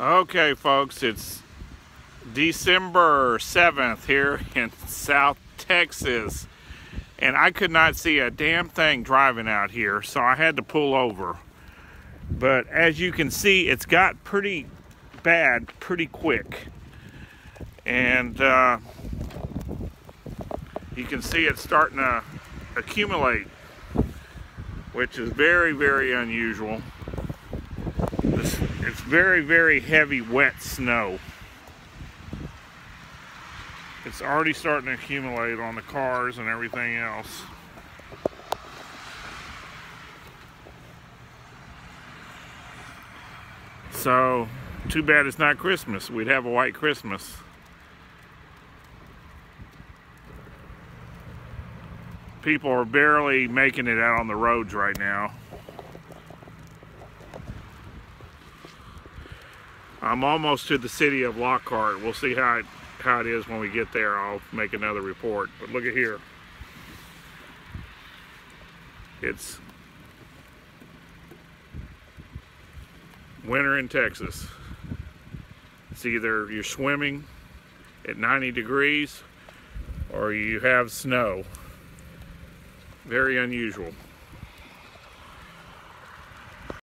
Okay, folks, it's December 7th here in South Texas, and I could not see a damn thing driving out here, so I had to pull over. But as you can see, it's got pretty bad pretty quick, and you can see it's starting to accumulate, which is very, very unusual. It's very, very heavy, wet snow. It's already starting to accumulate on the cars and everything else. So, too bad it's not Christmas. We'd have a white Christmas. People are barely making it out on the roads right now. I'm almost to the city of Lockhart. We'll see how it is when we get there. I'll make another report. But look at here. It's winter in Texas. It's either you're swimming at 90 degrees or you have snow. Very unusual.